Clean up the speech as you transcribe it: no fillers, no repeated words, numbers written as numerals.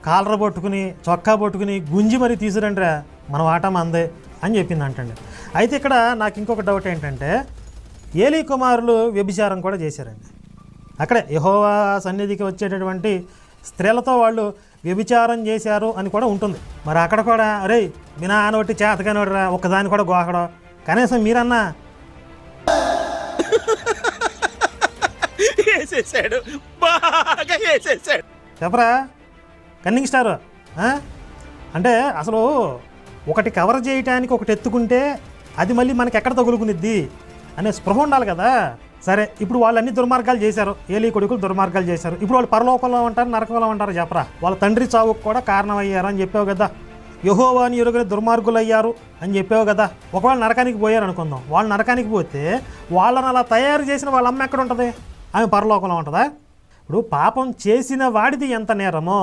కాలర పట్టుకుని చొక్కా పట్టుకుని గుంజి మరీ తీసుకురండిరా మన వాటా మందే అని చెప్పింది అంటండి. అయితే ఇక్కడ నాకు ఇంకొక డౌట్ ఏంటంటే ఏలీ కుమారులు వ్యభిచారం కూడా చేశారండి. అక్కడే యెహోవా సన్నిధికి వచ్చేటటువంటి స్త్రీలతో వాళ్ళు వ్యభిచారం చేశారు అని కూడా ఉంటుంది. మరి అక్కడ కూడా అరే మీ నాన్న ఒకటి చేతగానోడరా ఒక్కదాన్ని కూడా గోకడం కనీసం మీరన్నా చెప్పరా కన్నింగ్ స్టార్. అంటే అసలు ఒకటి కవర్ చేయటానికి ఒకటి ఎత్తుకుంటే అది మళ్ళీ మనకి ఎక్కడ తగులుకునిద్ది అనే స్పృహ ఉండాలి కదా. సరే ఇప్పుడు వాళ్ళు అన్ని దుర్మార్గాలు చేశారు, ఏలీ కొడుకులు దుర్మార్గాలు చేశారు. ఇప్పుడు వాళ్ళు పరలోకంలో ఉంటారు నరకంలో ఉంటారు చెప్పరా. వాళ్ళ తండ్రి చావుకు కూడా కారణమయ్యారు అని చెప్పావు కదా. యెహోవాని ఎరుగని దుర్మార్గులు అయ్యారు అని చెప్పావు కదా. ఒకవేళ నరకానికి పోయారు అనుకుందాం, వాళ్ళు నరకానికి పోతే వాళ్ళని అలా తయారు చేసిన వాళ్ళ అమ్మ ఎక్కడ ఉంటుంది? ఆమె పరలోకంలో ఉంటుందా? ఇప్పుడు పాపం చేసిన వాడిది ఎంత నేరమో